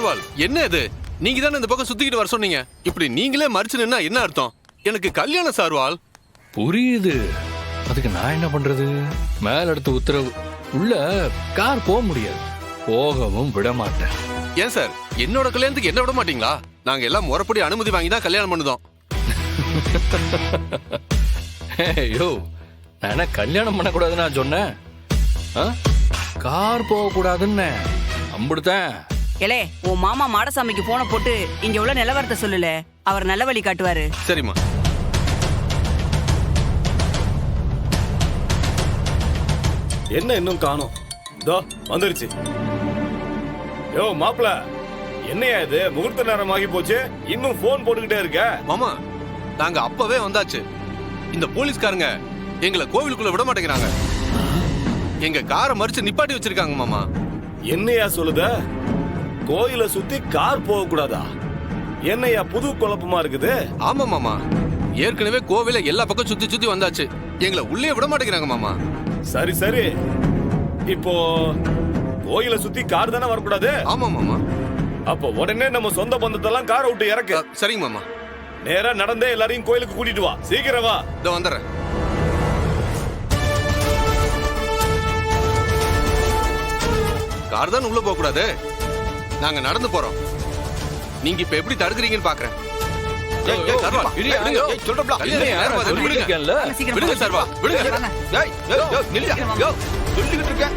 சார்வால் என்ன இது? நீங்க தானே இந்த பக்கம் சுத்திக்கிட்டு வர சொன்னீங்க. இப்படி நீங்களே மறிச்சு நின்னா என்ன அர்த்தம்? எனக்கு கல்யாணம் சார்வால். புரியுது. அதுக்கு நான் என்ன பண்றது? மேல எடுத்து உத்தரவு. உள்ள கார் போக முடியாது. போகவும் விட மாட்டேன். ஏன் சார் என்னோட கல்யாணத்துக்கு என்ன விட மாட்டீங்களா? நாங்க எல்லாம் முறைப்படி அனுமதி வாங்கி தான் கல்யாணம் பண்ணுதோம். ஐயோ, நான் என்ன கல்யாணம் பண்ணக்கூடாதுன்னு நான் சொன்னேன்? கார் போக கூடாதுன்னு அம்பிடுத்தேன். ஏலே, உன் மாமா மாடசாமிக்கு போன போட்டு இங்க உள்ள நிலவரத்தை சொல்லல. அவர் நல்ல வழி காட்டுவாரு. சரிம்மா. என்ன இன்னும் காணோம்? இதோ வந்துருச்சு. யோ மாப்பிள, என்னையா இது? முகூர்த்த நேரம் ஆகி போச்சு, இன்னும் போன் போட்டுக்கிட்டே இருக்க? மாமா, நாங்க அப்பவே வந்தாச்சு. இந்த போலீஸ்காரங்க எங்களை கோவிலுக்குள்ள விட மாட்டேங்கிறாங்க. எங்க காரை மறிச்சு நிப்பாட்டி வச்சிருக்காங்க மாமா. என்னையா சொல்லுத? கோயிலை சுத்தி கார் போக கூடாதா? என்னையா புது குழப்பமா இருக்குது? ஆமா மாமா, ஏற்கனவே கோவில எல்லா பக்கம் சுத்தி சுத்தி வந்தாச்சு. எங்களை உள்ளே விட மாட்டேங்கிறாங்க மாமா. சரி சரி, இப்போ கோயிலை சுத்தி கார் தானே வரக்கூடாது? ஆமா மாமா. அப்ப உடனே நம்ம சொந்த பந்தத்தெல்லாம் காரை விட்டு இறக்கு. சரிங்க மாமா. நேரா நடந்தே எல்லாரையும் கோயிலுக்கு கூட்டிட்டு வா. சீக்கிரம் வா. இதோ வந்துடுறேன். கார் தான் உள்ள போக கூடாது. நாங்க நடந்து போறோம். நீங்க இப்ப எப்படி தடுக்கிறீங்கன்னு பாக்குறேன். சீக்கிரம் விடுங்க சார்வா, விடுங்க. வாங்க. சொல்லிக்கிட்டு இருக்கேன்.